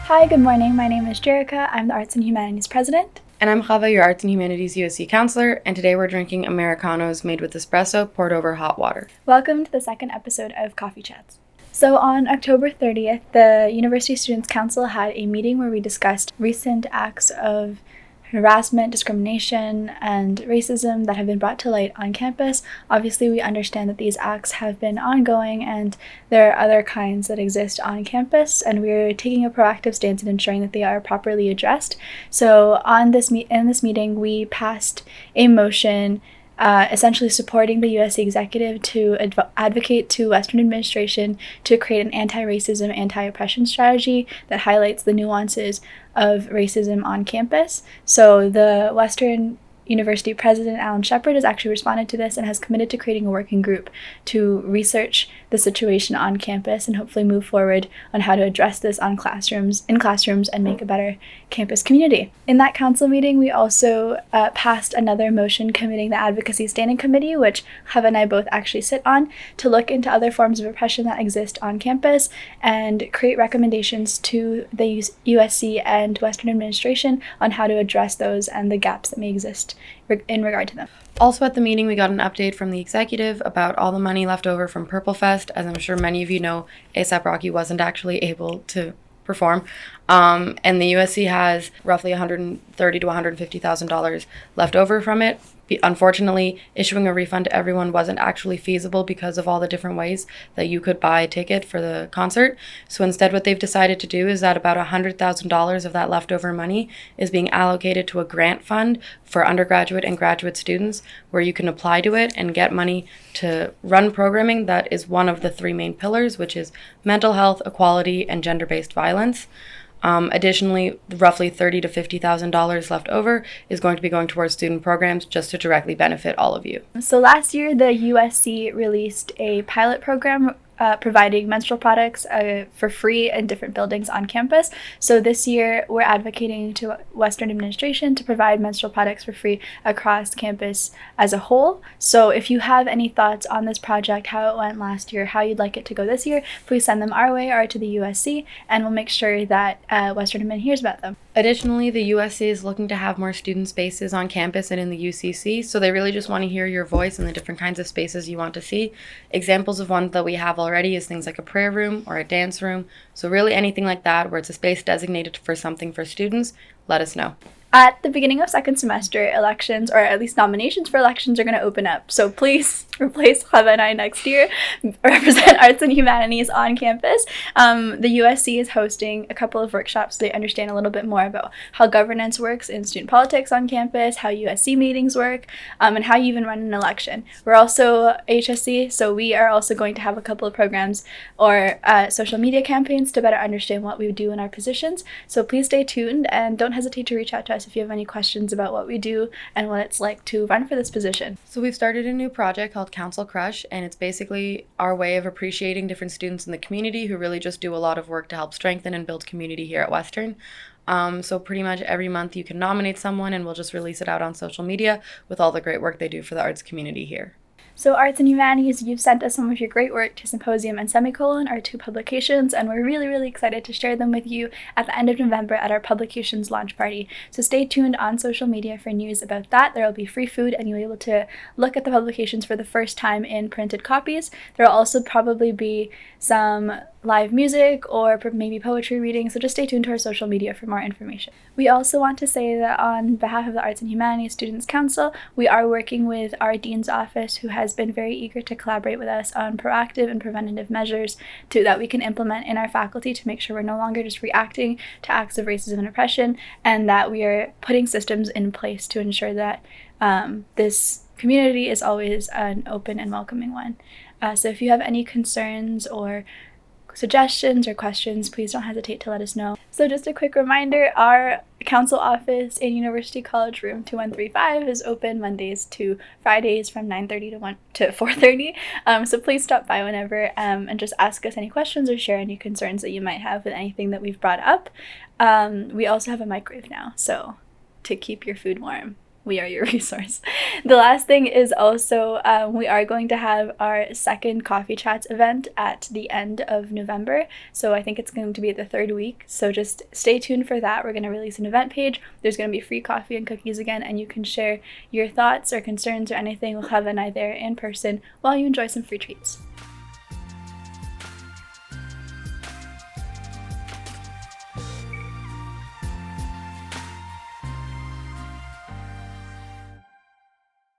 Hi, good morning. My name is Jerika. I'm the Arts and Humanities president. And I'm Chava, your Arts and Humanities USC counselor, and today we're drinking Americanos made with espresso poured over hot water. Welcome to the second episode of Coffee Chats. So on October 30th, the University Students' Council had a meeting where we discussed recent acts of harassment, discrimination, and racism that have been brought to light on campus. Obviously, we understand that these acts have been ongoing and there are other kinds that exist on campus, and we're taking a proactive stance in ensuring that they are properly addressed. So in this meeting, we passed a motion essentially supporting the USC executive to advocate to Western administration to create an anti-racism, anti-oppression strategy that highlights the nuances of racism on campus. So the Western University President Alan Shepard has actually responded to this and has committed to creating a working group to research the situation on campus and hopefully move forward on how to address this in classrooms and make a better campus community. In that council meeting, we also passed another motion committing the Advocacy Standing Committee, which Chava and I both actually sit on, to look into other forms of oppression that exist on campus and create recommendations to the USC and Western administration on how to address those and the gaps that may exist in regard to them. Also at the meeting, we got an update from the executive about all the money left over from Purple Fest. As I'm sure many of you know, A$AP Rocky wasn't actually able to perform, and the USC has roughly $130,000 to $150,000 left over from it. Unfortunately, issuing a refund to everyone wasn't actually feasible because of all the different ways that you could buy a ticket for the concert. So instead, what they've decided to do is that about $100,000 of that leftover money is being allocated to a grant fund for undergraduate and graduate students, where you can apply to it and get money to run programming that is one of the three main pillars, which is mental health, equality, and gender-based violence. Additionally, roughly $30,000 to $50,000 left over is going to be going towards student programs just to directly benefit all of you. So last year, the USC released a pilot program providing menstrual products for free in different buildings on campus. So this year, we're advocating to Western administration to provide menstrual products for free across campus as a whole. So if you have any thoughts on this project, how it went last year, how you'd like it to go this year, please send them our way or to the USC, and we'll make sure that Western Admin hears about them. Additionally, the USC is looking to have more student spaces on campus and in the UCC, so they really just want to hear your voice and the different kinds of spaces you want to see. Examples of ones that we have already is things like a prayer room or a dance room. So really anything like that where it's a space designated for something for students, let us know. At the beginning of second semester, elections, or at least nominations for elections, are going to open up. So please replace Chava and I next year, represent Arts and Humanities on campus. The USC is hosting a couple of workshops so they understand a little bit more about how governance works in student politics on campus, how USC meetings work, and how you even run an election. We're also HSC, so we are also going to have a couple of programs or social media campaigns to better understand what we do in our positions. So please stay tuned and don't hesitate to reach out to us if you have any questions about what we do and what it's like to run for this position. So we've started a new project called Council Crush, and it's basically our way of appreciating different students in the community who really just do a lot of work to help strengthen and build community here at Western. So pretty much every month you can nominate someone and we'll just release it out on social media with all the great work they do for the arts community here. So Arts and Humanities, you've sent us some of your great work to Symposium and Semicolon, our two publications, and we're really, really excited to share them with you at the end of November at our publications launch party. So stay tuned on social media for news about that. There will be free food and you'll be able to look at the publications for the first time in printed copies. There will also probably be some live music or maybe poetry reading, so just stay tuned to our social media for more information. We also want to say that on behalf of the Arts and Humanities Students Council, we are working with our Dean's Office, who has been very eager to collaborate with us on proactive and preventative measures that we can implement in our faculty to make sure we're no longer just reacting to acts of racism and oppression, and that we are putting systems in place to ensure that this community is always an open and welcoming one. So if you have any concerns or suggestions or questions, please don't hesitate to let us know. So just a quick reminder, our council office in University College Room 2135 is open Mondays to Fridays from 9:30 to 4:30. So please stop by whenever and just ask us any questions or share any concerns that you might have with anything that we've brought up. We also have a microwave now, so to keep your food warm. we are your resource. The last thing is also we are going to have our second Coffee Chats event at the end of November. So I think it's going to be the third week. So just stay tuned for that. We're going to release an event page. There's going to be free coffee and cookies again, and you can share your thoughts or concerns or anything with Chava and I there in person while you enjoy some free treats.